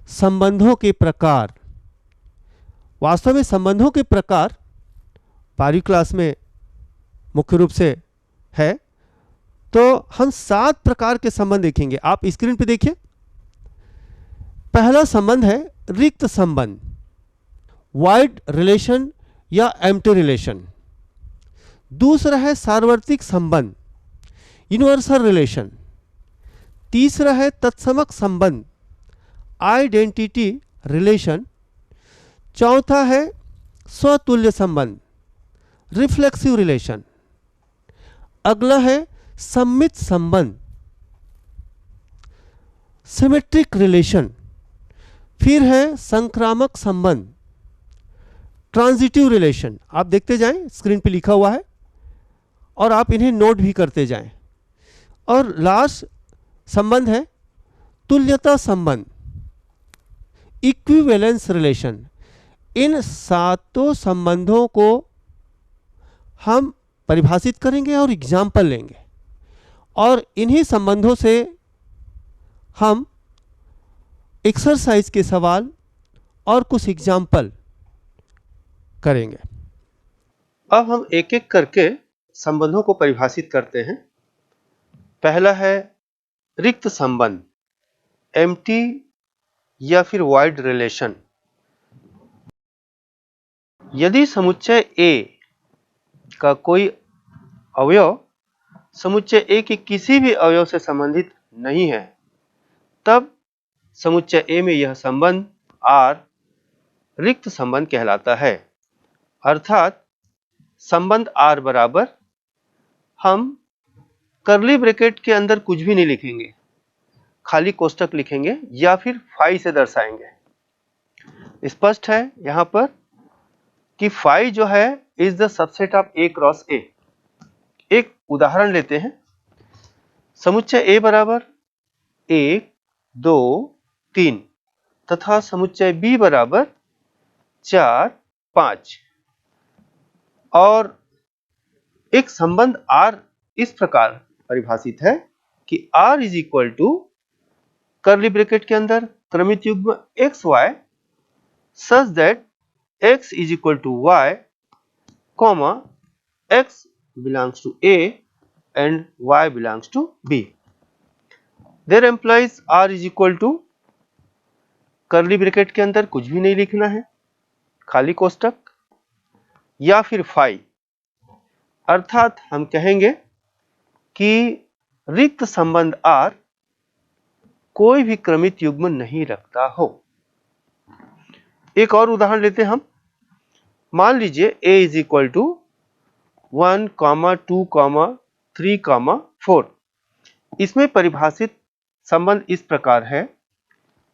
संबंधों के प्रकार। वास्तव में संबंधों के प्रकार 12वीं क्लास में मुख्य रूप से है, तो हम 7 प्रकार के संबंध देखेंगे। आप स्क्रीन पे देखिए। पहला संबंध है रिक्त संबंध, वाइड रिलेशन या एम्प्टी रिलेशन। दूसरा है सार्वत्रिक संबंध, यूनिवर्सल रिलेशन। तीसरा है तत्समक संबंध, आइडेंटिटी रिलेशन। चौथा है स्वतुल्य संबंध, रिफ्लेक्सिव रिलेशन। अगला है सम्मित संबंध, सिमेट्रिक रिलेशन। फिर है संक्रामक संबंध, ट्रांजिटिव रिलेशन। आप देखते जाएं, स्क्रीन पे लिखा हुआ है और आप इन्हें नोट भी करते जाएं। और लास्ट संबंध है तुल्यता संबंध, इक्विवेलेंस रिलेशन। इन 7 संबंधों को हम परिभाषित करेंगे और एग्जाम्पल लेंगे, और इन्हीं संबंधों से हम एक्सरसाइज के सवाल और कुछ एग्जाम्पल करेंगे। अब हम एक एक करके संबंधों को परिभाषित करते हैं। पहला है रिक्त संबंध, एम्प्टी या फिर वाइड रिलेशन। यदि समुच्चय A का कोई अवयव समुच्चय A के किसी भी अवयव से संबंधित नहीं है, तब समुच्चय A में यह संबंध R रिक्त संबंध कहलाता है। अर्थात संबंध R बराबर, हम कर्ली ब्रैकेट के अंदर कुछ भी नहीं लिखेंगे, खाली कोष्टक लिखेंगे या फिर फाई से दर्शाएंगे। स्पष्ट है यहां पर कि फाई जो है is the subset of A cross A। एक उदाहरण लेते हैं। समुच्चय A बराबर 1, 2, 3 तथा समुच्चय B बराबर 4, 5। और एक संबंध R इस प्रकार परिभाषित है कि R is equal to curly bracket के अंदर क्रमित युग्म x y such that x is equal to y, comma x belongs to A and y belongs to B. There implies R is equal to curly bracket के अंदर कुछ भी नहीं लिखना है, खाली कोष्टक या फिर फाई। अर्थात हम कहेंगे कि रिक्त संबंध R कोई भी क्रमित युग्म नहीं रखता हो। एक और उदाहरण लेते हैं हम। मान लीजिए A इज इक्वल टू 1, 2, 3, 4। इसमें परिभाषित संबंध इस प्रकार है,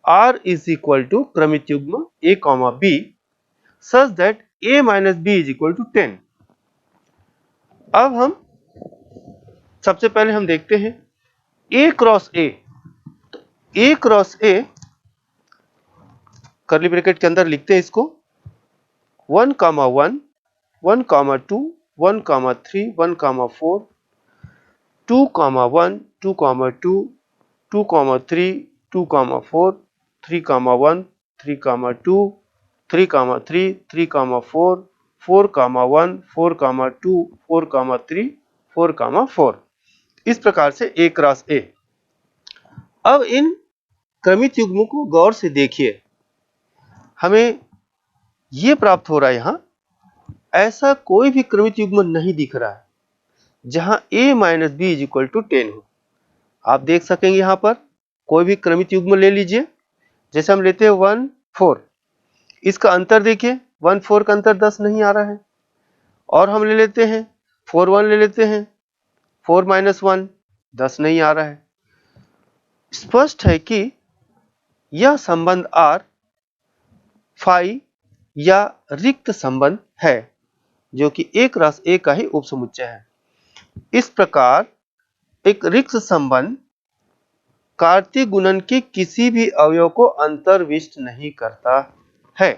R इज इक्वल टू क्रमित युग्म A, B such that A minus B is equal to 10। अब हम सबसे पहले हम देखते हैं A क्रॉस A। तो A cross A curly bracket के अंदर लिखते हैं इसको 1, 1, 1, 2, 1, 3, 1, 4, 2, 1, 2, 2, 2, 3, 2, 4, 3, 1, 3, 2, 3, 3, 3, 4, 4, 1, 4, 2, 4, 3, 4, 4। इस प्रकार से A क्रॉस A। अब इन क्रमित युग्मों को गौर से देखिए, हमें यह प्राप्त हो रहा है, यहां ऐसा कोई भी क्रमित युग्म नहीं दिख रहा है जहां A minus B is equal to 10 हो। आप देख सकेंगे यहां पर कोई भी क्रमित युग्म ले लीजिए, जैसे हम लेते हैं 1, 4। इसका अंतर देखिए, 1, 4 का अंतर 10 नहीं आ रहा है। और हम ले लेते हैं 4, 1 ले लेते हैं, 4 माइनस 1 10 नहीं आ रहा है। स्पष्ट है कि यह संबंध R फाई या रिक्त संबंध है, जो कि A क्रॉस A का ही उपसमुच्चय है। इस प्रकार एक रिक्त संबंध कार्तीय गुणन के किसी भी अवयव को अंतर्विष्ट नहीं करता है।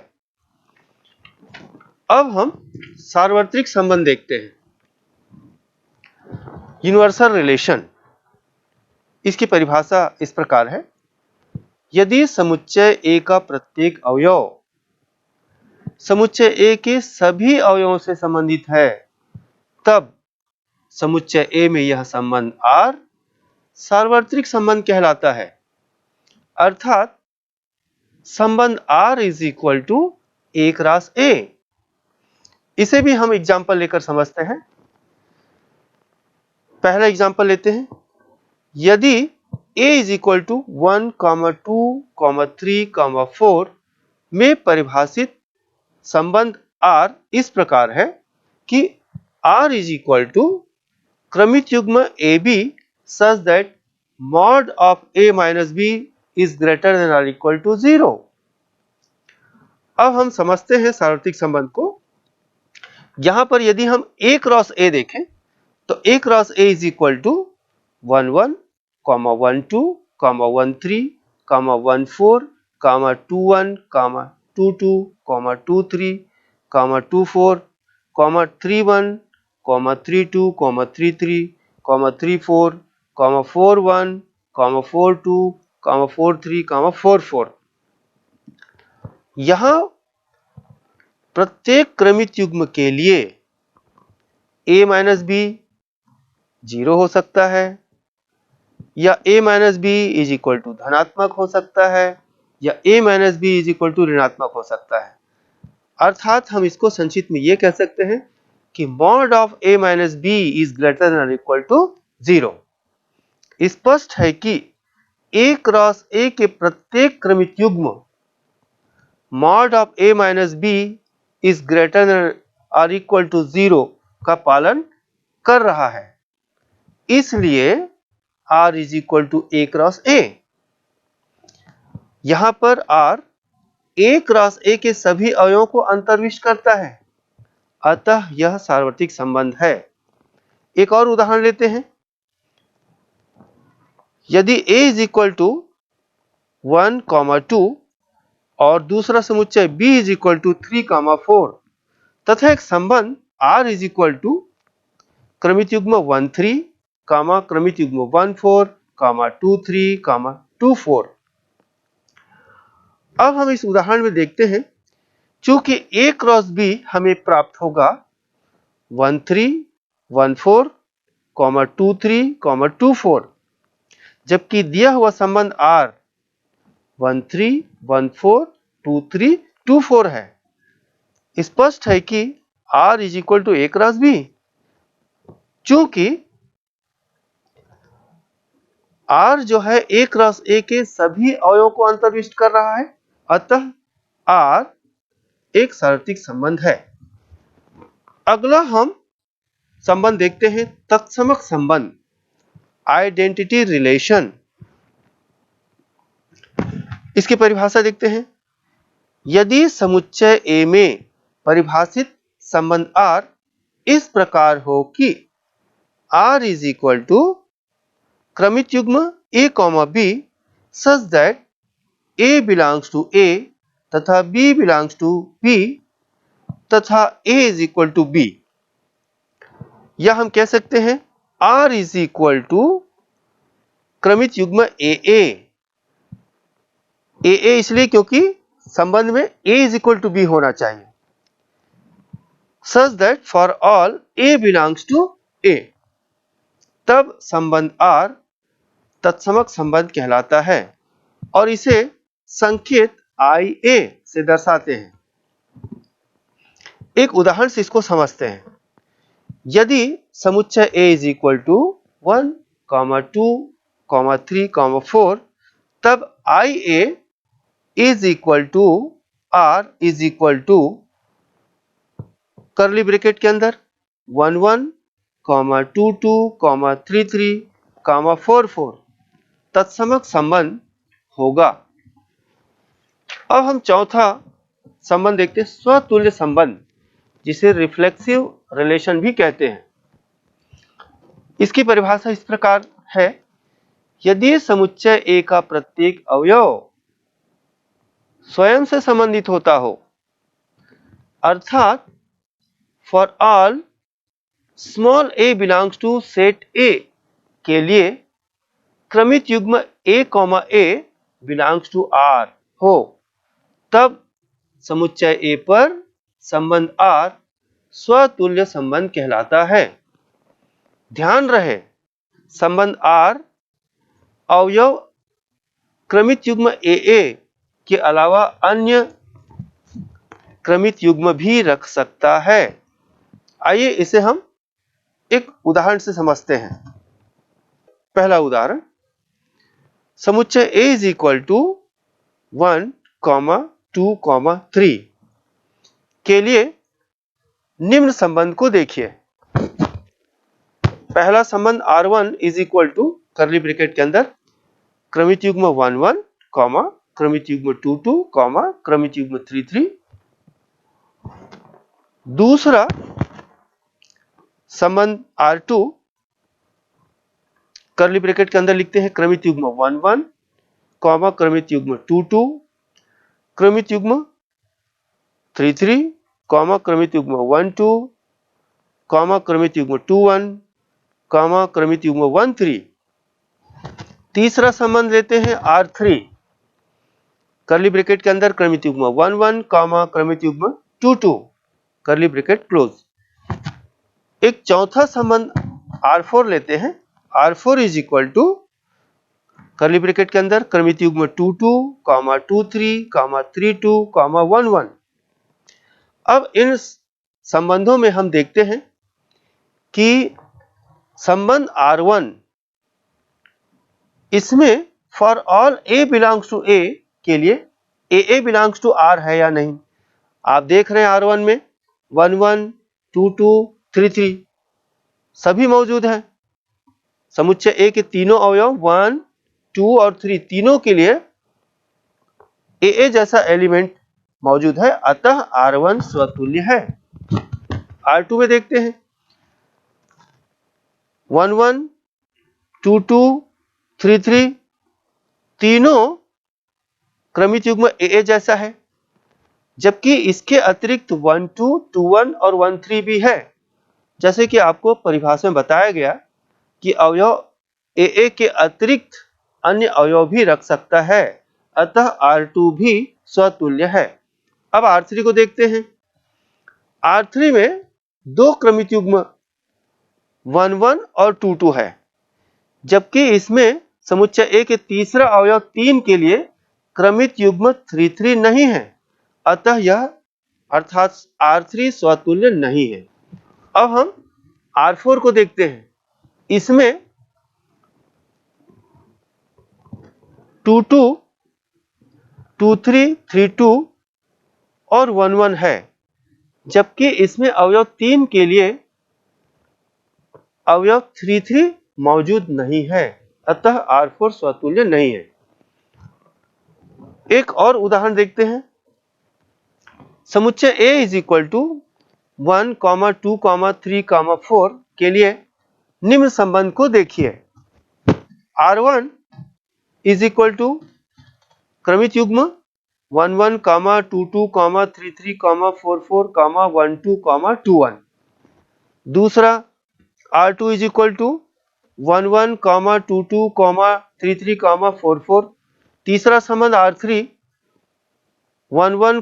अब हम सार्वत्रिक संबंध देखते हैं। यूनिवर्सल रिलेशन, इसकी परिभाषा इस प्रकार है। यदि समुच्चय A का प्रत्येक अवयव समुच्चय A के सभी अवयवों से संबंधित है, तब समुच्चय A में यह संबंध R सार्वत्रिक संबंध कहलाता है। अर्थात संबंध R is equal to A cross A। इसे भी हम एग्जाम्पल लेकर समझते हैं। पहला एग्जाम्पल लेते हैं। यदि A इज इक्वल टू 1, 2, 3, 4 में परिभाषित संबंध R इस प्रकार है कि R इज इक्वल टू क्रमित युग्म AB such that mod of A minus B is greater than or equal to 0। अब हम समझते हैं सार्वत्रिक संबंध को। यहां पर यदि हम A क्रॉस A देखें तो A cross A is equal to 1, 1, 1, 2, 1, 3, 1, 4, 2, 1, 2, 2, 2, 3, 2, 4, 3, 1, 3, 2, 3, 3, 3, 4, 4, 1, 4, 2, 4, 3, 4, 4। यहां प्रत्येक क्रमित युग्म के लिए A माइनस B 0 हो सकता है, या A minus B is equal to धनात्मक हो सकता है, या A minus B is equal to ऋणात्मक हो सकता है। अर्थात हम इसको संक्षिप्त में ये कह सकते हैं कि mod of A minus B is greater than और इक्वल टू 0। स्पष्ट है कि A क्रॉस A के प्रत्येक क्रमित युग्म mod of A minus B is greater than और इक्वल टू 0 का पालन कर रहा है। इसलिए R is equal to A cross A। यहां पर R A क्रॉस A के सभी अवयवों को अंतर्विष्ट करता है, अतः यह सार्वत्रिक संबंध है। एक और उदाहरण लेते हैं। यदि A इज इक्वल टू 1, 2 और दूसरा समुच्चय B इज इक्वल टू 3, 4 तथा एक संबंध R इज इक्वल टू क्रमित युग्म 1, 3, क्रमित युग्म 1, 4, 2, 3, 2, 4। अब हम इस उदाहरण में देखते हैं, चूंकि A क्रॉस B हमें प्राप्त होगा 1, 3, 1, 4, 2, 3, 2, 4, जबकि दिया हुआ संबंध R 1, 3, 1, 4, 2, 3, 2, 4 है। स्पष्ट है कि R is equal to A cross B। चूंकि R जो है A क्रॉस A के सभी अवयवों को अंतर्विष्ट कर रहा है, अतः R एक सार्वत्रिक संबंध है। अगला हम संबंध देखते हैं, तत्समक संबंध, आइडेंटिटी रिलेशन। इसकी परिभाषा देखते हैं। यदि समुच्चय A में परिभाषित संबंध R इस प्रकार हो कि R इज इक्वल टू क्रमित युग्म A, B such that A belongs to A तथा B belongs to B तथा A is equal to B, या हम कह सकते हैं R is equal to क्रमित युग्म AA। AA इसलिए क्योंकि संबंध में A is equal to B होना चाहिए। such that for all A belongs to A, तब संबंध R तत्समक संबंध कहलाता है और इसे संकेत IA से दर्शाते हैं। एक उदाहरण से इसको समझते हैं। यदि समुच्चय A इज इक्वल टू 1, 2, 3, 4, तब IA is equal to R is equal to curly bracket के अंदर 1, 1, 2, 2, 3, 3, 4, 4 तत्समक संबंध होगा। अब हम चौथा संबंध देखते हैं, स्वतुल्य संबंध, जिसे रिफ्लेक्सिव रिलेशन भी कहते हैं। इसकी परिभाषा इस प्रकार है। यदि समुच्चय A का प्रत्येक अवयव स्वयं से संबंधित होता हो, अर्थात for all small a belongs to set A के लिए क्रमित युग्म A, A belongs to R हो, तब समुच्चय A पर संबंध R स्वतुल्य संबंध कहलाता है। ध्यान रहे, संबंध R अवयव क्रमित युग्म AA के अलावा अन्य क्रमित युग्म भी रख सकता है। आइए इसे हम एक उदाहरण से समझते हैं। पहला उदाहरण, समुच्चय A इज इक्वल टू 1, 2, 3 के लिए निम्न संबंध को देखिए। पहला संबंध R1 is equal to curly bracket के अंदर क्रमित युग्म 1, 1, क्रमित युग्म 2, 2, क्रमित युग्म 3, 3। दूसरा संबंध R2 कर्ली ब्रैकेट के अंदर लिखते हैं क्रमित युग्म 1, 1, क्रमित युग्म 2, 2, क्रमित युग्म 3, 3, क्रमित युग्म 1, 2, क्रमित युग्म 2, 1, क्रमित युग्म 1, 3। तीसरा संबंध लेते हैं R3 कर्ली ब्रैकेट के अंदर क्रमित युग्म 1, 1, क्रमित युग्म 2, 2, कर्ली ब्रैकेट क्लोज। एक चौथा संबंध R4 लेते हैं। R4 is equal to curly bracket के अंदर क्रमित युग्म 2, 2, 2, 3, 3, 2, 1, 1। अब इन संबंधों में हम देखते हैं कि संबंध R1 इसमें for all A belongs to A के लिए AA बिलोंग्स टू R है या नहीं। आप देख रहे हैं R1 में 1, 1, 2, 2, 3, 3 सभी मौजूद हैं। समुच्चय A के तीनों अवयव 1, 2 और 3 तीनों के लिए AA जैसा एलिमेंट मौजूद है, अतः R1 स्वतुल्य है। R2 में देखते हैं 1, 1, 2, 2, 3, 3 तीनों क्रमित युग्म AA जैसा है, जबकि इसके अतिरिक्त 1, 2, 2, 1 और 1, 3 भी है। जैसे कि आपको परिभाषा में बताया गया कि अवयव AA के अतिरिक्त अन्य अवयव भी रख सकता है, अतः R2 भी स्वतुल्य है। अब R3 को देखते हैं। R3 में दो क्रमित युग्म 1, 1 और 2, 2 है, जबकि इसमें समुच्चय A के तीसरा अवयव 3 के लिए क्रमित युग्म 3, 3 नहीं है, अतः यह अर्थात R3 स्वतुल्य नहीं है। अब हम R4 को देखते हैं। इसमें 2, 2, 2, 3, 3, 2 और 1, 1 है, जबकि इसमें अवयव 3 के लिए अवयव 3, 3 मौजूद नहीं है, अतः R4 स्वतुल्य नहीं है। एक और उदाहरण देखते हैं। समुच्चय A इज इक्वल टू 1, 2, 3, 4 के लिए निम्न संबंध को देखिए। R1 इज इक्वल टू क्रमित युग्म 1, 1, 2, 2, 3, 3, 4, 4, 1, 2, 2, 1। दूसरा R2 इज इक्वल टू 1, 1, 2, 2, 3, 3, 4, 4। तीसरा संबंध R3 1, 1,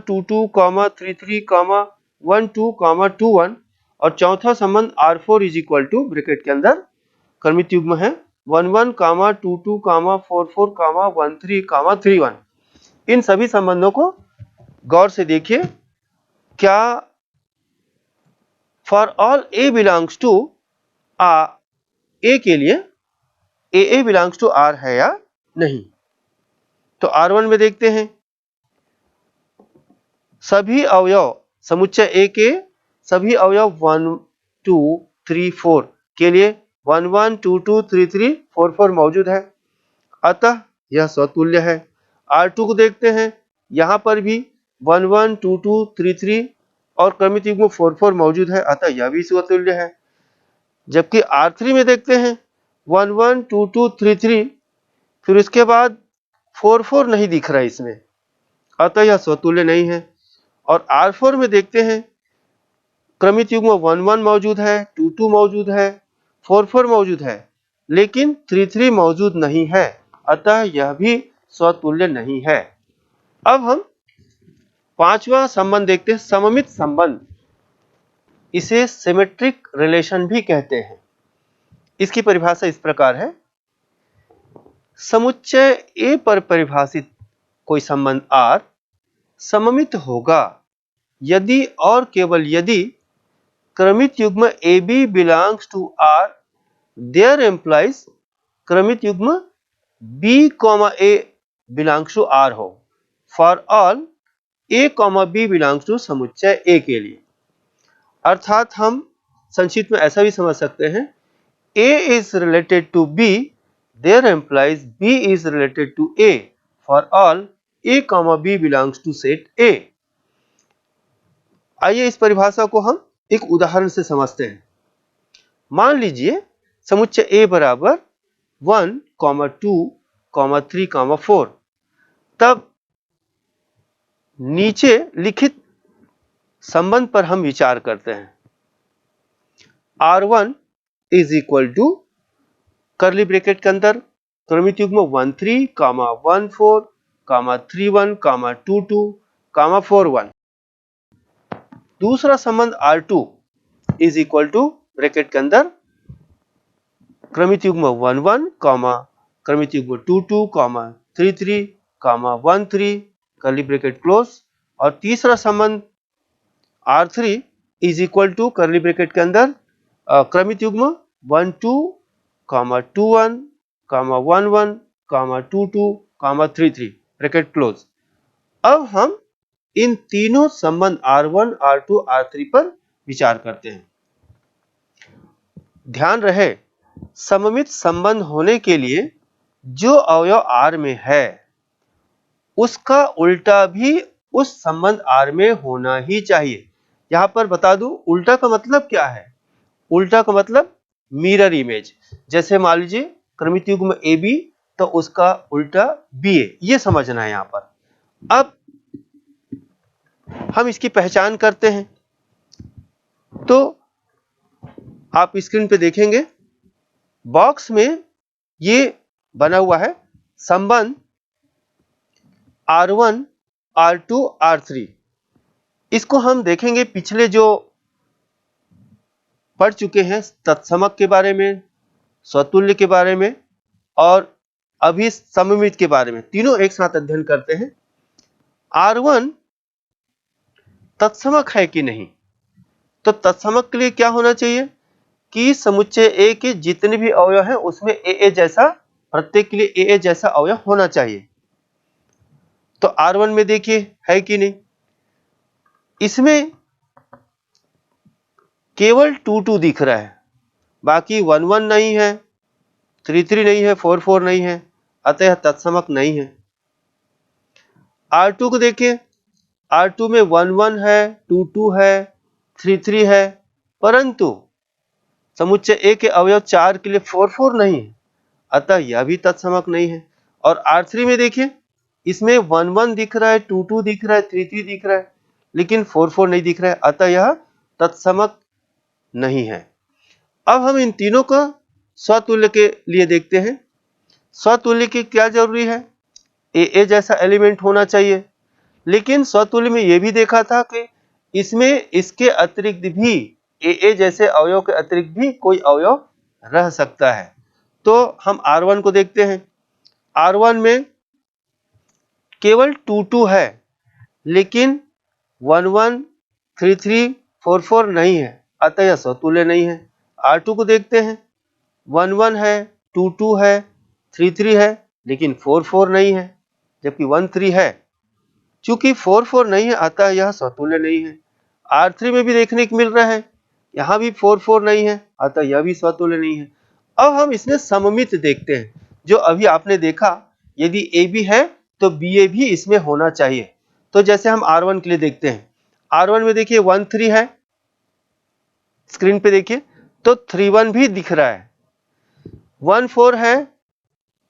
2, 2, 3, 3, 1, 2, 2, 1। और चौथा संबंध R4 is equal to bracket के अंदर क्रमित युग्म है 1, 1, 2, 2, 4, 4, 1, 3, 3, 1। इन सभी संबंधों को गौर से देखिए। क्या for all A belongs to A के लिए AA बिलोंग्स टू R है या नहीं। तो R1 में देखते हैं सभी अवयव समुच्चय A के सभी अवयव 1, 2, 3, 4 के लिए 1, 1, 2, 2, 3, 3, 4, 4 मौजूद है, अतः यह स्वतुल्य है। R2 को देखते हैं, यहां पर भी 1, 1, 2, 2, 3, 3 और क्रमित युग्म 4, 4 मौजूद है, अतः यह भी स्वतुल्य है। जबकि R3 में देखते हैं 1, 1, 2, 2, 3, 3 फिर इसके बाद 4, 4 नहीं दिख रहा है इसमें, अतः यह स्वतुल्य नहीं है। और R4 में देखते हैं क्रमित युग्म 1, 1 मौजूद है, 2, 2 मौजूद है, 4, 4 मौजूद है, लेकिन 3, 3 मौजूद नहीं है, अतः यह भी स्वतुल्य नहीं है। अब हम पांचवा संबंध देखते हैं, सममित संबंध। इसे सिमेट्रिक रिलेशन भी कहते हैं। इसकी परिभाषा इस प्रकार है, समुच्चय ए पर परिभाषित कोई संबंध R सममित होगा यदि और केवल यदि क्रमित युग्म AB belongs to R, there implies क्रमित युग्म B, A belongs to R हो, for all A, B belongs to समुच्चय A के लिए। अर्थात हम संक्षिप्त में ऐसा भी समझ सकते हैं, A is related to B, there implies B is related to A for all A, B belongs to set A। आइए इस परिभाषा को हम एक उदाहरण से समझते हैं। मान लीजिए समुच्चय A बराबर 1, 2, 3, 4। तब नीचे लिखित संबंध पर हम विचार करते हैं। R1 is equal to curly bracket के अंदर क्रमित युग्म 1, 3, 1, 4, 3, 1, 2, 2, 4, 1। दूसरा संबंध R2 is equal to bracket के अंदर क्रमित युग्म 1, 1, क्रमित युग्म 2, 2, 3, 3, 1, 3 कर्ली ब्रैकेट क्लोज। और तीसरा संबंध R3 is equal to curly bracket के अंदर क्रमित युग्म 1, 2, 2, 1, 1, 1, 2, 2, 3, 3 ब्रैकेट क्लोज। अब हम इन तीनों संबंध R1, R2, R3 पर विचार करते हैं। ध्यान रहे, सममित संबंध होने के लिए जो अवयव R में है उसका उल्टा भी उस संबंध R में होना ही चाहिए। यहां पर बता दूं, उल्टा का मतलब क्या है? उल्टा का मतलब मिरर इमेज। जैसे मान लीजिए क्रमित युग्म AB तो उसका उल्टा BA, ये समझना है यहां पर। अब हम इसकी पहचान करते हैं तो आप स्क्रीन पे देखेंगे बॉक्स में ये बना हुआ है संबंध R1, R2, R3। इसको हम देखेंगे पिछले जो पढ़ चुके हैं तत्समक के बारे में, स्वतुल्य के बारे में और अभी सममित के बारे में, तीनों एक साथ अध्ययन करते हैं। R1 तत्समक है कि नहीं? तो तत्समक के लिए क्या होना चाहिए कि समुच्चय A के जितने भी अवयव हैं उसमें AA जैसा, प्रत्येक के लिए AA जैसा अवयव होना चाहिए। तो R1 में देखिए है कि नहीं? इसमें केवल 2, 2 दिख रहा है, बाकी 1, 1 नहीं है, 3, 3 नहीं है, 4, 4 नहीं है, अतः तत्समक नहीं है। R2 को देखिए, R2 में 1, 1 है, 2, 2 है, 3, 3 है, परंतु समुच्चय A के अवयव 4 के लिए 4, 4 नहीं है, अतः यह भी तत्समक नहीं है। और R3 में देखिए, इसमें 1, 1 दिख रहा है, 2, 2 दिख रहा है, 3, 3 दिख रहा है, लेकिन 4, 4 नहीं दिख रहा है, अतः यह तत्समक नहीं है। अब हम इन तीनों को स्वतुल्य के लिए देखते हैं। स्वतुल्य की क्या जरूरी है? AA जैसा एलिमेंट होना चाहिए, लेकिन स्वतुल्य में यह भी देखा था कि इसमें इसके अतिरिक्त भी AA जैसे अवयव के अतिरिक्त भी कोई अवयव रह सकता है। तो हम R1 को देखते हैं। R1 में केवल 2, 2 है, लेकिन 1, 1, 3, 3, 4, 4 नहीं है, अतः यह स्वतुल्य नहीं है। R2 को देखते हैं, 1, 1 है, 2, 2 है, 3, 3 है, लेकिन 4, 4 नहीं है, जबकि 1, 3 है। चूंकि 4, 4 नहीं है, अतः यह स्वतुल्य नहीं है। R3 में भी देखने को मिल रहा है, यहां भी 4, 4 नहीं है, अतः यह भी स्वतुल्य नहीं है। अब हम इसमें सममित देखते हैं, जो अभी आपने देखा, यदि AB है तो BA भी इसमें होना चाहिए। तो जैसे हम R1 के लिए देखते हैं, R1 में देखिए 1, 3 है, स्क्रीन पे देखिए, तो 3, 1 भी दिख रहा है, 1, 4 है,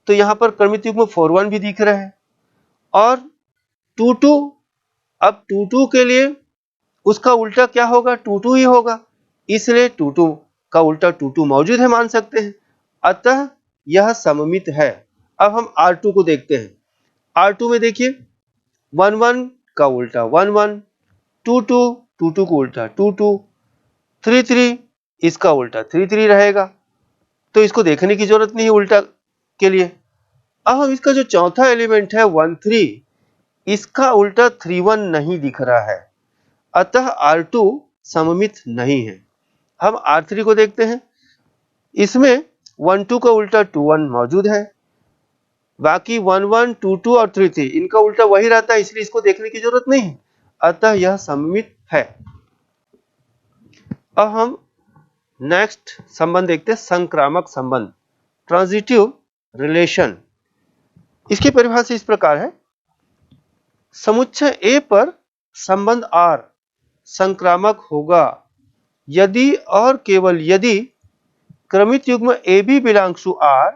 तो यहां पर क्रमित युग्म 4, 1 भी दिख रहा है, और 2, 2, अब 2, 2 के लिए उसका उल्टा क्या होगा? 2, 2 ही होगा, इसलिए 2, 2 का उल्टा 2, 2 मौजूद है मान सकते हैं, अतः यह सममित है। अब हम R2 को देखते हैं, R2 में देखिए 1 1 का उल्टा 1 1, 2 2 2 2 को उल्टा 2 2, 3 3 इसका उल्टा 3 3 रहेगा, तो इसको देखने की जरूरत नहीं है उल्टा के लिए। अब हम इसका जो चौथा एलिमेंट है 1 3, इसका उल्टा 3 1 नहीं दिख रहा है, अतः R2 सममित नहीं है। हम R3 को देखते हैं, इसमें 1 2 का उल्टा 2 1 मौजूद है, बाकी 1 1 2 2 और 3 3 इनका उल्टा वही रहता है, इसलिए इसको देखने की जरूरत नहीं है, अतः यह सममित है। अब हम नेक्स्ट संबंध देखते हैं, संक्रामक संबंध, ट्रांजिटिव रिलेशन। इसकी परिभाषा इस प्रकार है, समुच्चय A पर संबंध R संक्रामक होगा यदि और केवल यदि क्रमित युग्म AB बिलोंग्स टू R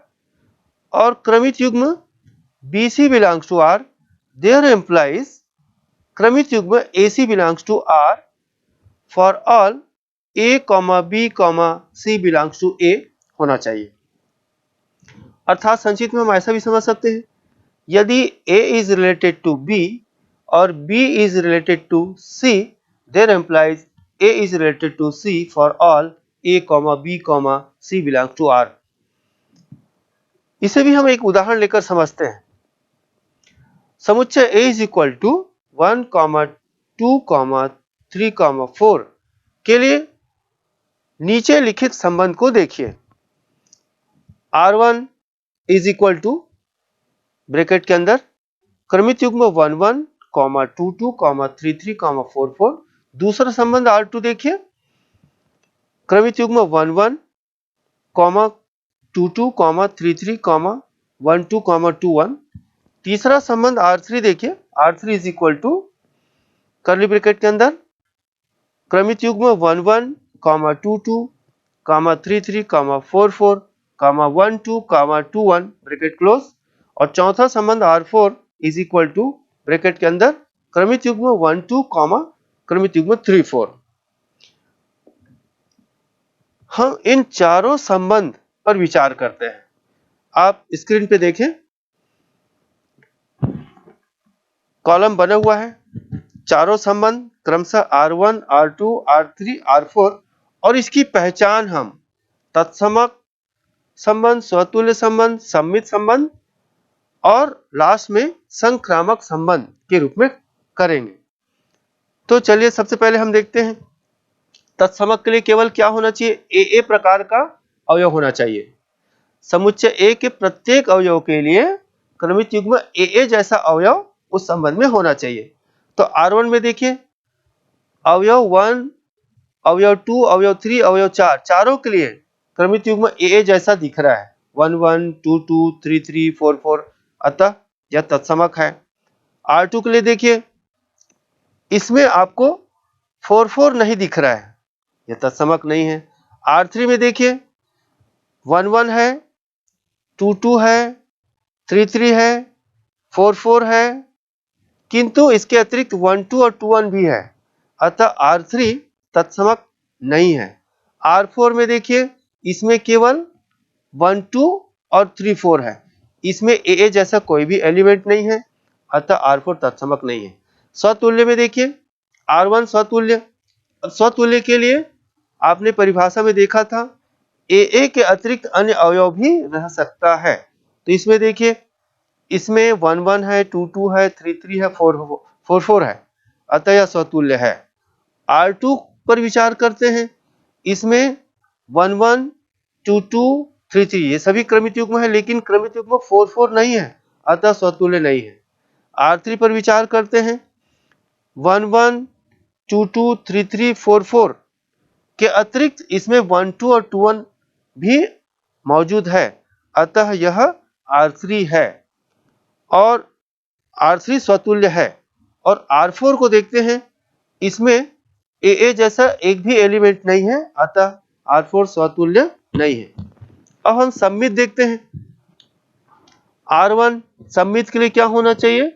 और क्रमित युग्म BC belongs to R, there implies क्रमित युग्म AC belongs to R for all A, B, C belongs to A होना चाहिए। अर्थात संक्षिप्त में हम ऐसा भी समझ सकते हैं, यदि A is related to B और B is related to C, there implies A is related to C for all A, B, C belongs to R। इसे भी हम एक उदाहरण लेकर समझते हैं। समुच्चय A इज इक्वल टू 1, 2, 3, 4 के लिए नीचे लिखित संबंध को देखिए। R1 is equal to bracket के अंदर क्रमित युग्म 1 1, 2 2, 3 3, 4 4। दूसरा संबंध R2 देखिए, क्रमित युग्म 1 1, 2 2, 3 3, 1 2, 2 1। तीसरा संबंध R3 देखिए, R3 is equal to curly bracket के अंदर क्रमित युग्म 1 1, 2 2, 3 3, 4 4, 1 2, 2 1 ब्रैकेट क्लोज। और चौथा संबंध R4 is equal to bracket के अंदर क्रमित युग्म 1 2, क्रमित युग्म 3 4। हम इन चारों संबंध पर विचार करते हैं। आप स्क्रीन पे देखें, कॉलम बना हुआ है, चारों संबंध क्रमशः R1, R2, R3, R4 और इसकी पहचान हम तत्समक संबंध, स्वतुल्य संबंध, सममित संबंध और लास्ट में संक्रामक संबंध के रूप में करेंगे। तो चलिए सबसे पहले हम देखते हैं, तत्समक के लिए केवल क्या होना चाहिए, AA प्रकार का अवयव होना चाहिए। समुच्चय A के प्रत्येक अवयव के लिए क्रमित युग्म AA जैसा अवयव उस संबंध में होना चाहिए। तो R1 में देखिए, अवयव 1, अवयव 2, अवयव 3, अवयव 4, चारों के लिए क्रमित युग्म AA जैसा दिख रहा है, 1 1, 2 2, 3 3, 4 4, अतः यह तत्समक है। R2 के लिए देखिए, इसमें आपको 4 4 नहीं दिख रहा है, यह तत्समक नहीं है। R3 में देखिए 1 1 है, 2 2 है, 3 3 है, 4 4 है, किंतु इसके अतिरिक्त 1 2 और 2 1 भी है, अतः R3 तत्समक नहीं है। R4 में देखिए, इसमें केवल 1 2 और 3 4 है, इसमें AA जैसा कोई भी एलिमेंट नहीं है, अतः R4 तत्समक नहीं है। स्वतुल्य में देखिए, R1 स्वतुल्य। स्वतुल्य के लिए आपने परिभाषा में देखा था, AA के अतिरिक्त अन्य अवयव भी रह सकता है। तो इसमें देखिए, इसमें 1 1 है, 2 2 है, 3 3 है, 4 4 है, अतः यह स्वतुल्य है। R2 पर विचार करते हैं, इसमें 1 1, 2 2, 3 3 ये सभी क्रमित युग्म है, लेकिन क्रमित युग्म 4 4 नहीं है, अतः स्वतुल्य नहीं है। R3 पर विचार करते हैं, 1 1, 2 2, 3 3, 4 4 के अतिरिक्त इसमें 1 2 और 2 1 भी मौजूद है, अतः यह R3 है और R3 स्वतुल्य है। और R4 को देखते हैं, इसमें AA जैसा एक भी एलिमेंट नहीं है, अतः R4 स्वतुल्य नहीं है। अब हम सममित देखते हैं। R1 सममित के लिए क्या होना चाहिए,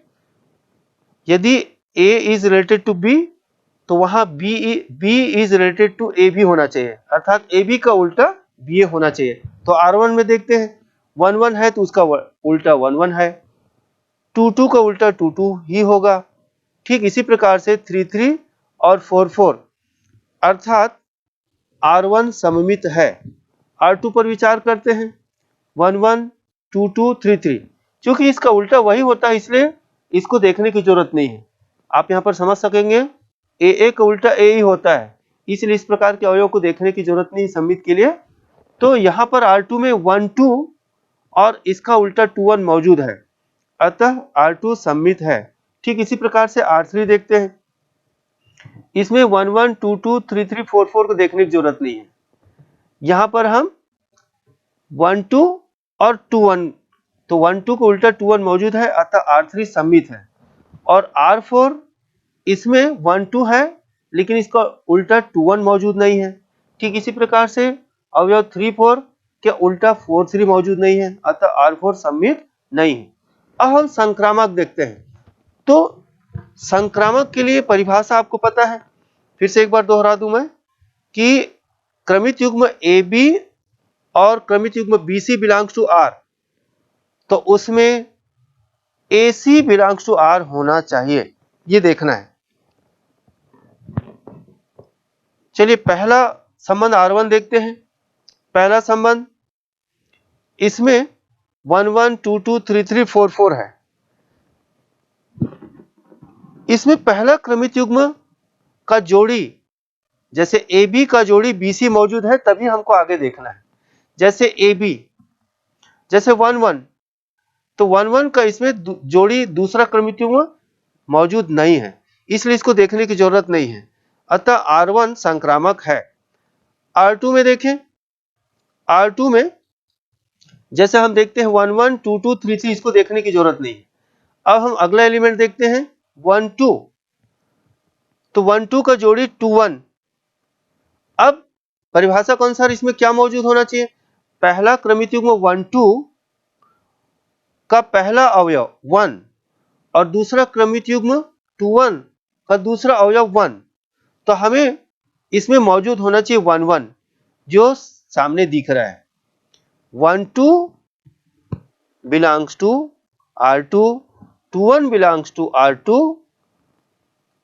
यदि A is related to B तो वहां B is related to A भी होना चाहिए, अर्थात AB का उल्टा BA होना चाहिए। तो R1 में देखते हैं, 1 1 है तो उसका उल्टा 1 1 है, 2 का उल्टा 2 ही होगा। ठीक इसी प्रकार से 3 और 4 अर्थात R1 सममित है। R2 पर विचार करते हैं, 1 2 3 क्योंकि इसका उल्टा वही होता है इसलिए इसको देखने की जरूरत नहीं है। आप यहां पर समझ सकेंगे AA का उल्टा A ही होता है, इसलिए इस प्रकार के अवयव को देखने की जरूरत नहीं सममित के लिए। तो यहां पर R2 में 1 2 और इसका उल्टा 2 1 मौजूद है, अतः R2 सममित है। ठीक इसी प्रकार से R3 देखते हैं, इसमें 1 1 2 2 3 3 4 4 को देखने की जरूरत नहीं है। यहां पर हम 1 2 और 2 1, तो 1 2 को उल्टा 2 1 मौजूद है, अतः R3 सममित है। और R4 इसमें 1 2 है लेकिन इसका उल्टा 2 1 मौजूद नहीं है। ठीक इसी प्रकार से अवयव 3 4 के उल्टा 4 3 मौजूद नहीं है, अतः R4 सममित नहीं है। अब हम संक्रामक देखते हैं। तो संक्रामक के लिए परिभाषा आपको पता है, फिर से एक बार दोहरा दूं मैं कि क्रमित युग्म AB और क्रमित युग्म BC बिलोंग्स टू R, तो उसमें AC बिलोंग्स टू R होना चाहिए, ये देखना है। चलिए पहला संबंध R1 देखते हैं। पहला संबंध, इसमें 1 1 2 2 3 3 4 4 है। इसमें पहला क्रमित युग्म का जोड़ी, जैसे AB का जोड़ी BC मौजूद है तभी हमको आगे देखना है। जैसे AB, जैसे 1 1, तो 1 1 का इसमें जोड़ी दूसरा क्रमित युग्म मौजूद नहीं है, इसलिए इसको देखने की जरूरत नहीं है, अतः R1 संक्रामक है। R2 में देखें, R2 में जैसे हम देखते हैं 1 1 2 2 3 3, इसको देखने की जरूरत नहीं है। अब हम अगला एलिमेंट देखते हैं 1 2, तो 1 2 का जोड़ी 2 1। अब परिभाषा के अनुसार इसमें क्या मौजूद होना चाहिए? पहला क्रमित युग्म 1 2 का पहला अवयव 1 और दूसरा क्रमित युग्म 2 1 का दूसरा अवयव 1, तो हमें इसमें मौजूद होना चाहिए 1 1 जो सामने दिख रहा है। 1 2 belongs to R2, 2 1 belongs to R2,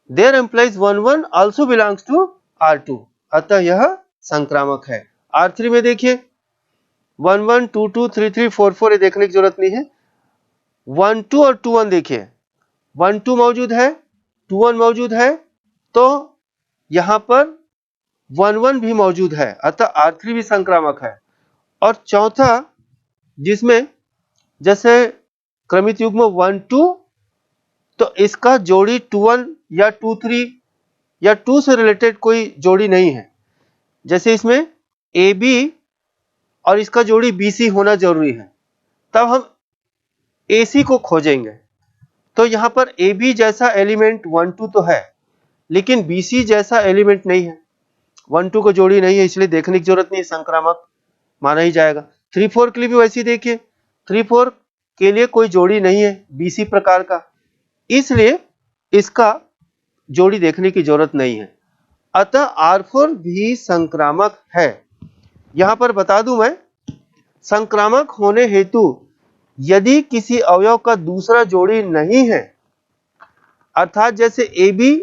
there implies 1 1 also belongs to R2, अतः यह संक्रामक है। R3 में देखिए 1 1 2 2 3 3 4 4, ये देखने की जरूरत नहीं है। 1 2 और 2 1 देखिए, 1 2 मौजूद है, 2 1 मौजूद है, तो यहां पर 1 1 भी मौजूद है, अतः R3 भी संक्रामक है। और चौथा, जिसमें जैसे क्रमित युग्म 1 2, तो इसका जोड़ी 2 1 या 2 3 या 2 से रिलेटेड कोई जोड़ी नहीं है। जैसे इसमें AB और इसका जोड़ी BC होना जरूरी है, तब हम AC को खोजेंगे। तो यहां पर AB जैसा एलिमेंट 1 2 तो है, लेकिन BC जैसा एलिमेंट नहीं है, 1 2 को जोड़ी नहीं है, इसलिए देखने की जरूरत नहीं है, संक्रामक माना ही जाएगा। 3 4 के लिए भी वैसे ही देखिए, 3 4 के लिए कोई जोड़ी नहीं है BC प्रकार का, इसलिए इसका जोड़ी देखने की जरूरत नहीं है, अतः R4 भी संक्रामक है। यहां पर बता दूं मैं, संक्रामक होने हेतु यदि किसी अवयव का दूसरा जोड़ी नहीं है, अर्थात जैसे AB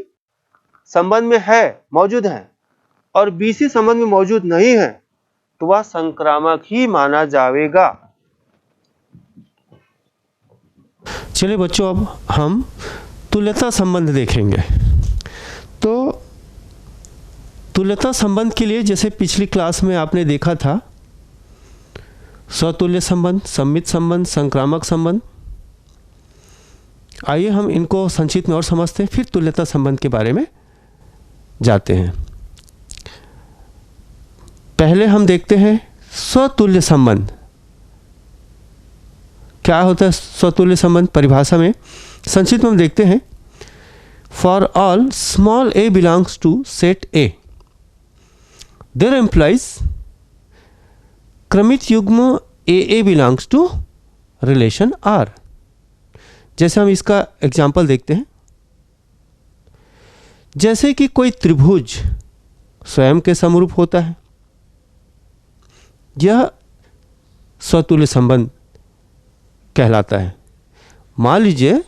संबंध में है, मौजूद है, और BC संबंध में मौजूद नहीं है, तो वह संक्रामक ही माना जाएगा। चलिए बच्चों, अब हम तुल्यता संबंध देखेंगे। तो तुल्यता संबंध के लिए जैसे पिछली क्लास में आपने देखा था, स्वतुल्य संबंध, सममित संबंध, संक्रामक संबंध। आइए हम इनको संक्षिप्त में और समझते हैं, फिर तुल्यता संबंध के बारे में जाते हैं। पहले हम देखते हैं स्वतुल्य संबंध। क्या होता है स्वतुल्य संबंध? परिभाषा में संक्षिप्त में हम देखते हैं, for all small a belongs to set A, there implies क्रमित युग्म AA belongs to relation R। जैसे हम इसका एग्जाम्पल देखते हैं, जैसे कि कोई त्रिभुज स्वयं के समरूप होता है, यह स्वतुल्य संबंध कहलाता है। मान लीजिए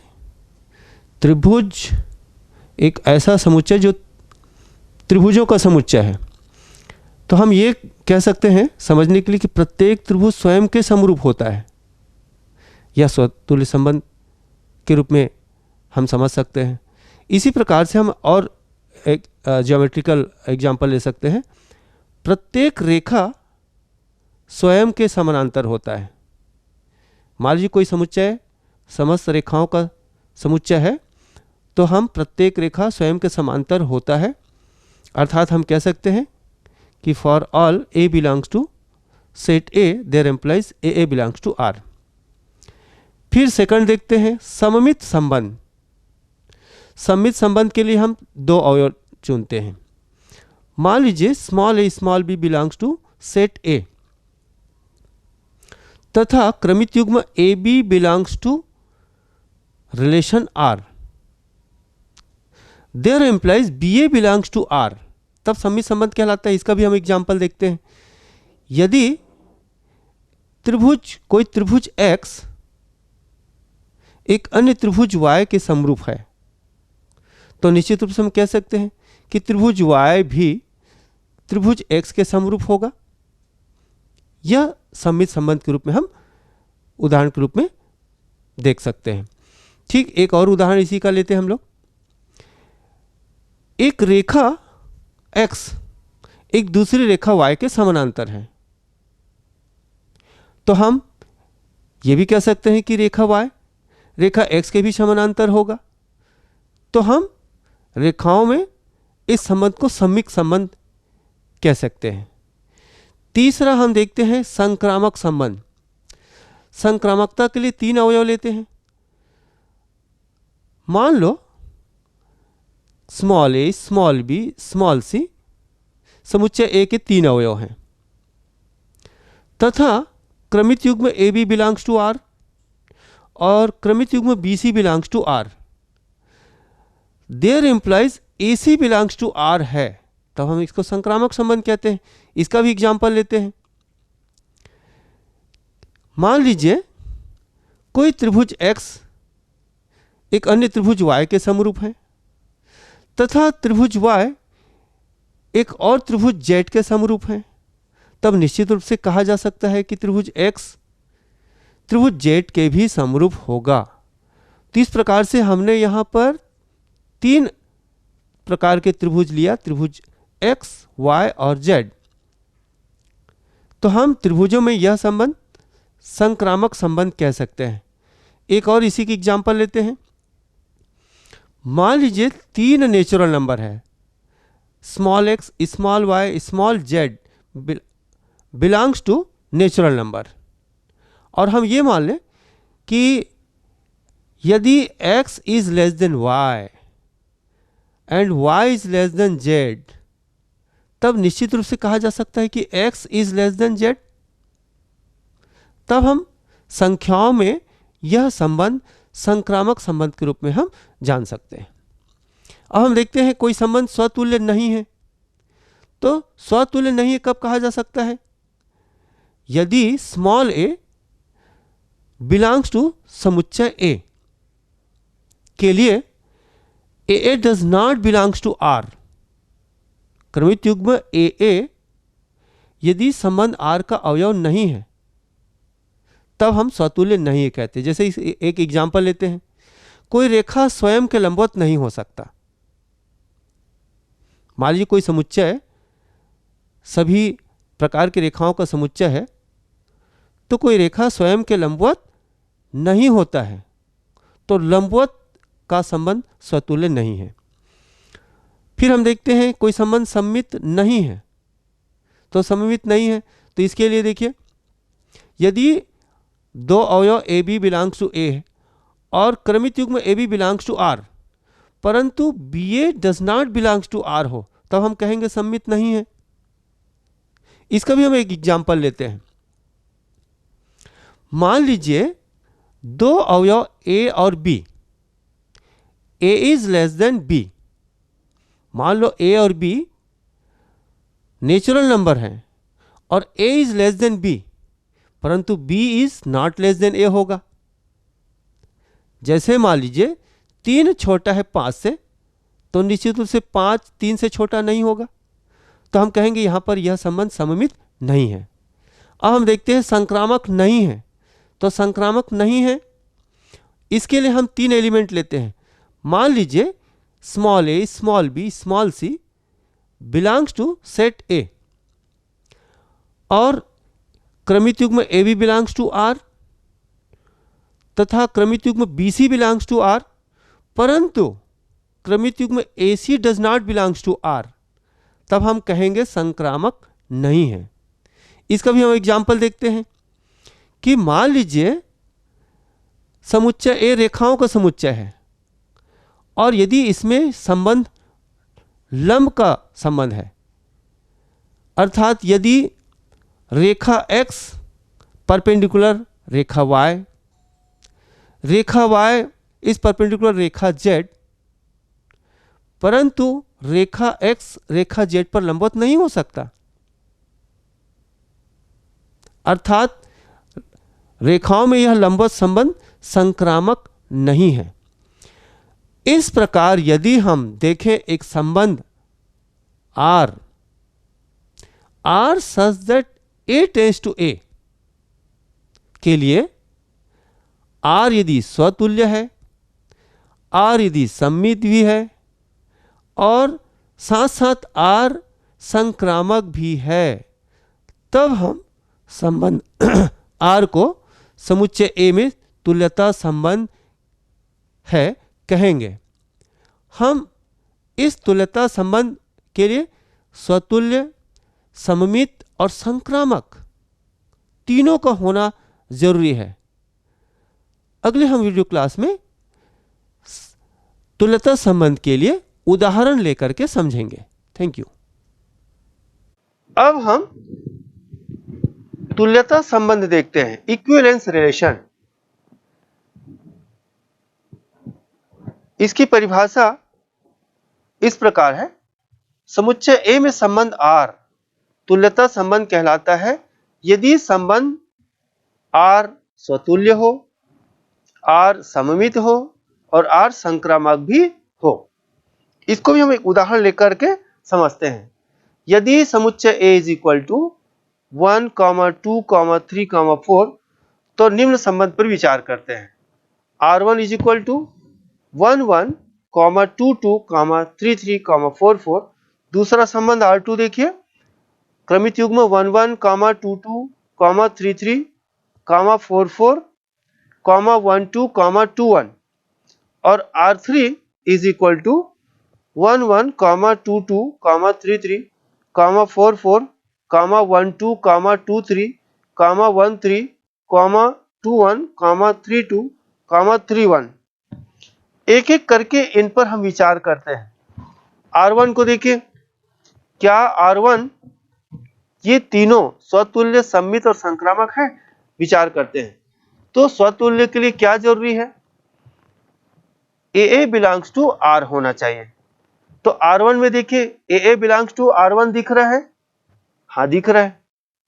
त्रिभुज एक ऐसा समुच्चय जो त्रिभुजों का समुच्चय है, तो हम ये कह सकते हैं समझने के लिए कि प्रत्येक त्रिभुज स्वयं के समरूप होता है, या स्वतुल्य संबंध के रूप में हम समझ सकते हैं। इसी प्रकार से हम और एक ज्योमेट्रिकल एग्जाम्पल ले सकते हैं। प्रत्येक रेखा स्वयं के समानांतर होता है। मान लीजिए कोई समुच्चय समस्त रेखाओं का समुच्चय है, तो हम प्रत्येक रेखा स्वयं के समांतर होता है, अर्थात हम कह सकते हैं कि for all A belongs to set A there implies A belongs to R. फिर सेकंड देखते हैं सममित संबंध। सममित संबंध के लिए हम दो अवयव चुनते हैं। मान लीजिए small A small B belongs to set A तथा क्रमित युग्म A B belongs to relation R, there implies B A belongs to R, तब सममित संबंध कहलाता है। इसका भी हम एग्जाम्पल देखते हैं। यदि कोई त्रिभुज x एक अन्य त्रिभुज y के समरूप है, तो निश्चित रूप से हम कह सकते हैं कि त्रिभुज y भी त्रिभुज x के समरूप होगा। यह सममित संबंध के रूप में हम उदाहरण के रूप में देख सकते हैं। ठीक, एक और उदाहरण इसी का लेते हैं हम लोग। एक रेखा x एक दूसरी रेखा y के समानांतर है, तो हम ये भी कह सकते हैं कि रेखा y रेखा x के भी समानांतर होगा। तो हम रेखाओं में इस संबंध को सम्मिक संबंध कह सकते हैं। तीसरा हम देखते हैं संक्रामक संबंध। संक्रामकता के लिए तीन अवयव लेते हैं। मान लो small A small B small C समुच्चय ए के तीन अवयव हैं तथा क्रमित युग्म A B belongs to R और क्रमित युग्म B C belongs to R, there implies A C belongs to R है, तब हम इसको संक्रामक संबंध कहते हैं। इसका भी एग्जाम्पल लेते हैं। मान लीजिए कोई त्रिभुज x एक अन्य त्रिभुज y के समरूप है तथा त्रिभुज y एक और त्रिभुज z के समरूप है, तब निश्चित रूप से कहा जा सकता है कि त्रिभुज x त्रिभुज z के भी समरूप होगा। तो इस प्रकार से हमने यहां पर तीन प्रकार के त्रिभुज लिया, त्रिभुज x, y और z। तो हम त्रिभुजों में यह संबंध संक्रामक संबंध कह सकते हैं। एक और इसी की एग्जाम्पल लेते हैं। मान लीजिए तीन नेचुरल नंबर है, small x small y small z belongs to natural number, और हम ये मान लें कि यदि x is less than y and y is less than z, तब निश्चित रूप से कहा जा सकता है कि x is less than z। तब हम संख्याओं में यह संबंध संक्रामक संबंध के रूप में हम जान सकते हैं। अब हम देखते हैं कोई संबंध स्वतुल्य नहीं है, तो स्वतुल्य नहीं है कब कहा जा सकता है? यदि स्मॉल a बिलोंग्स टू समुच्चय a के लिए a does not belongs to r, क्रमित युग्म a यदि संबंध r का अवयव नहीं है, तब हम स्वतुल्य नहीं कहते। जैसे एक एग्जाम्पल लेते हैं, कोई रेखा स्वयं के लंबवत नहीं हो सकता। मान लीजिए कोई समुच्चय सभी प्रकार की रेखाओं का समुच्चय है, तो कोई रेखा स्वयं के लंबवत नहीं होता है, तो लंबवत का संबंध स्वतुल्य नहीं है। फिर हम देखते हैं कोई संबंध सममित नहीं है, तो सममित नहीं है, तो इसके लिए देखिए, यदि दो अवयव A B belongs to A और क्रमित युग्म A B belongs to R, परंतु B A does not belongs to R हो, तब हम कहेंगे सममित नहीं है। इसका भी हम एक एग्जाम्पल लेते हैं। मान लीजिए दो अवयव ए और B, A is less than B. मान लो ए और बी नेचुरल नंबर हैं और A is less than B, परंतु b is not less than a होगा। जैसे मान लीजिए 3 छोटा है 5 से, तो निश्चित रूप से 5 3 से छोटा नहीं होगा, तो हम कहेंगे यहाँ पर यह संबंध सममित नहीं है। अब हम देखते हैं संक्रामक नहीं है, तो संक्रामक नहीं है इसके लिए हम 3 एलिमेंट लेते हैं। मान लीजिए small a, small b, small c belongs to set A, और क्रमित युग्म AB बिलोंग्स टू R तथा क्रमित युग्म BC बिलोंग्स टू R, परंतु क्रमित युग्म AC does not belongs to R, तब हम कहेंगे संक्रामक नहीं है। इसका भी हम एग्जाम्पल देखते हैं कि मान लीजिए समुच्चय A रेखाओं का समुच्चय है, और यदि इसमें संबंध लंब का संबंध है, अर्थात यदि रेखा x परपेंडिकुलर रेखा y, रेखा y इस परपेंडिकुलर रेखा z, परंतु रेखा x रेखा z पर लंबवत नहीं हो सकता, अर्थात रेखाओं में यह लंबवत संबंध संक्रामक नहीं है। इस प्रकार यदि हम देखें एक संबंध R such that A tends to A के लिए R यदि स्वतुल्य है, R यदि सममित भी है, और साथ साथ R संक्रामक भी है, तब हम संबंध R को समुच्चय A में तुल्यता संबंध है कहेंगे। हम इस तुल्यता संबंध के लिए स्वतुल्य, सममित और संक्रामक तीनों का होना जरूरी है। अगले हम वीडियो क्लास में तुल्यता संबंध के लिए उदाहरण लेकर के समझेंगे। Thank you. अब हम तुल्यता संबंध देखते हैं, इक्विवेलेंस रिलेशन। इसकी परिभाषा इस प्रकार है, समुच्चय A में संबंध R तुल्यता संबंध कहलाता है यदि संबंध R स्वतुल्य हो, R सममित हो और R संक्रामक भी हो। इसको भी हम एक उदाहरण लेकर के समझते हैं। यदि समुच्चय A इज इक्वल टू 1, 2, 3, 4, तो निम्न संबंध पर विचार करते हैं। R1 is equal to 1, 1, 2, 2, 3, 3, 4, 4। दूसरा संबंध R2 देखिए, क्रमित युग्म 1, 1, 2, 2, 3, 3, 4, 4, 1, 2, 2, 1। और R3 इज इक्वल टू 1, 1, 2, 2, 3, 3, 4, 4, 1, 2, 2, 3, 1, 3, 2, 1, 3, 2, 3, 1। एक एक करके इन पर हम विचार करते हैं। R1 को देखिए, क्या R1 ये तीनों स्वतुल्य, सममित और संक्रामक है? विचार करते हैं। तो स्वतुल्य के लिए क्या जरूरी है? AA बिलोंग्स टू R होना चाहिए। तो R1 में देखिए AA बिलोंग्स टू R1 दिख रहा है, हाँ दिख रहा है।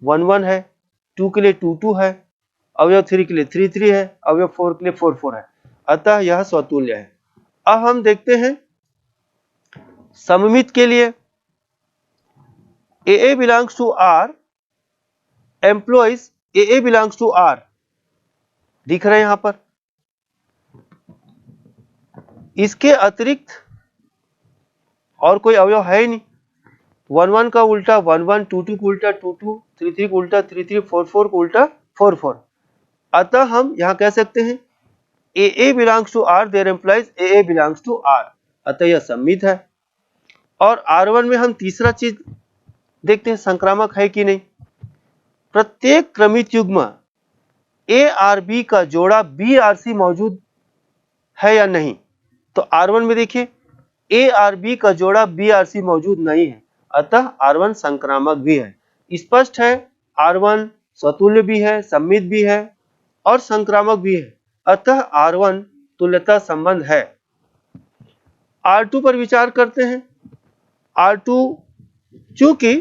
1, 1 है, 2 के लिए 2, 2 है, अवयव 3 के लिए 3, 3 है, अवयव 4 के लिए 4, 4 है, अतः यह स्वतुल्य है। अब हम देखते हैं सममित के लिए, AA belongs to R implies AA belongs to R दिख रहे हैं यहां पर। इसके अतिरिक्त और कोई अवयव है ही नहीं। 1, 1 का उल्टा 1, 1, 2, 2 का उल्टा 2, 2, 3, 3 का उल्टा 3, 3, 4, 4 का उल्टा 4, 4। अतः हम यहां कह सकते हैं AA belongs to R there implies AA belongs to R, अतः यह सममित है। और R1 में हम तीसरा चीज देखते हैं, संक्रामक है कि नहीं। प्रत्येक क्रमित युग्म ARB का जोड़ा BRC मौजूद है या नहीं। तो R1 में देखिए ARB का जोड़ा BRC मौजूद नहीं है, अतः R1 संक्रामक भी है। स्पष्ट है, R1 स्वतुल्य भी है, सममित भी है और संक्रामक भी है, अतः R1 तुल्यता संबंध है। R2 पर विचार करते हैं। R2 चूंकि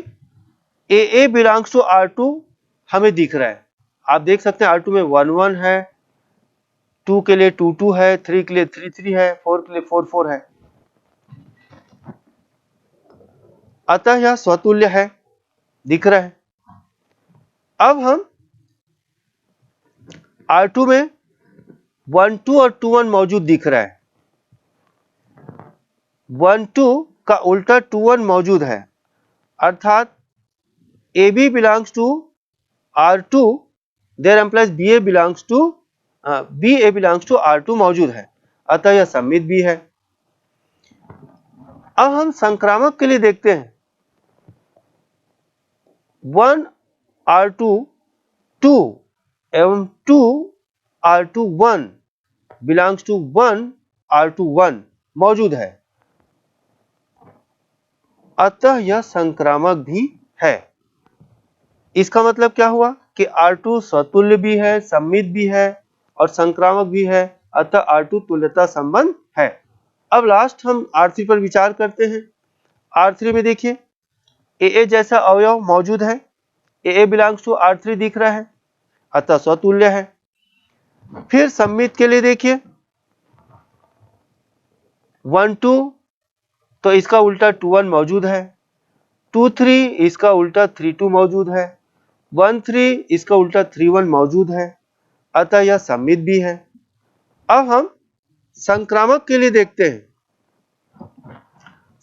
AA बिलोंग्स टू R2 हमें दिख रहा है, आप देख सकते हैं R2 में 1, 1 है, 2 के लिए 2 2 है, 3 के लिए 3 3 है, 4 के लिए 4 4 है। अतः यह स्वतुल्य है, दिख रहा है। अब हम R2 में 1 2 और 2 1 मौजूद दिख रहा है। 1 2 का उल्टा 2 1 मौजूद है, अर्थात AB belongs to R2, there implies BA belongs to R2 मौजूद है, अतः यह सममित भी है। अब हम संक्रामक के लिए देखते हैं। 1 R2 2 एवं 2 R2 1 belongs to 1 R2 1 मौजूद है, अतः यह संक्रामक भी है। इसका मतलब क्या हुआ कि R2 स्वतुल्य भी है, सममित भी है और संक्रामक भी है, अतः R2 तुल्यता संबंध है। अब लास्ट हम R3 पर विचार करते हैं। R3 में देखिए AA जैसा अवयव मौजूद है, AA बिलोंग्स टू R3 दिख रहा है, अतः स्वतुल्य है। फिर सममित के लिए देखिए 1 2 तो इसका उल्टा 2 1 मौजूद है, 2 3 इसका उल्टा 3 2 मौजूद है, 1 3 इसका उल्टा 3 1 मौजूद है, अतः यह सममित भी है। अब हम संक्रामक के लिए देखते हैं।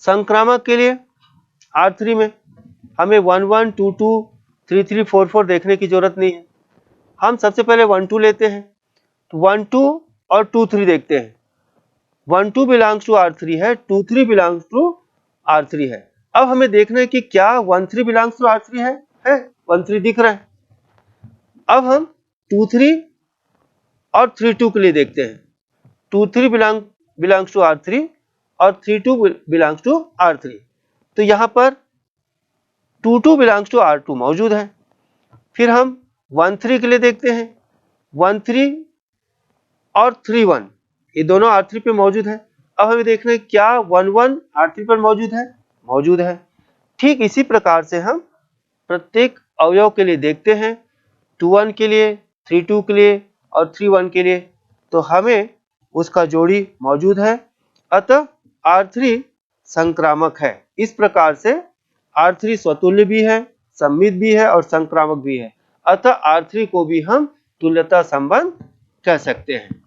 संक्रामक के लिए R3 में हमें 1 1 2 2 3 3 4 4 देखने की जरूरत नहीं है। हम सबसे पहले 1 2 लेते हैं, तो 1 2 और 2 3 देखते हैं। 1 2 बिलोंग्स टू R3 है, 2 3 बिलोंग्स टू R3 है। अब हमें देखना है कि क्या 1 3 बिलोंग्स टू R3 है? 1 3 दिख रहा है। अब हम 2 3 और 3 2 के लिए देखते हैं। 2 3 बिलोंग्स टू R3 और 3 2 बिलोंग्स टू R3। तो यहाँ पर 2 2 बिलोंग्स टू R2 मौजूद है। फिर हम 1 3 के लिए देखते हैं। 1 3 और 3 1 ये दोनों R3 पे मौजूद है। अब हमें देखना है क्या 1 1 R3 पर मौजूद है? मौजूद है। ठीक इसी प्रकार से हम प्रत्येक अवयव के लिए देखते हैं। 2 1 के लिए, 3 2 के लिए और 3 1 के लिए, तो हमें उसका जोड़ी मौजूद है, अतः R3 संक्रामक है। इस प्रकार से R3 स्वतुल्य भी है, सममित भी है और संक्रामक भी है, अतः R3 को भी हम तुल्यता संबंध कह सकते हैं।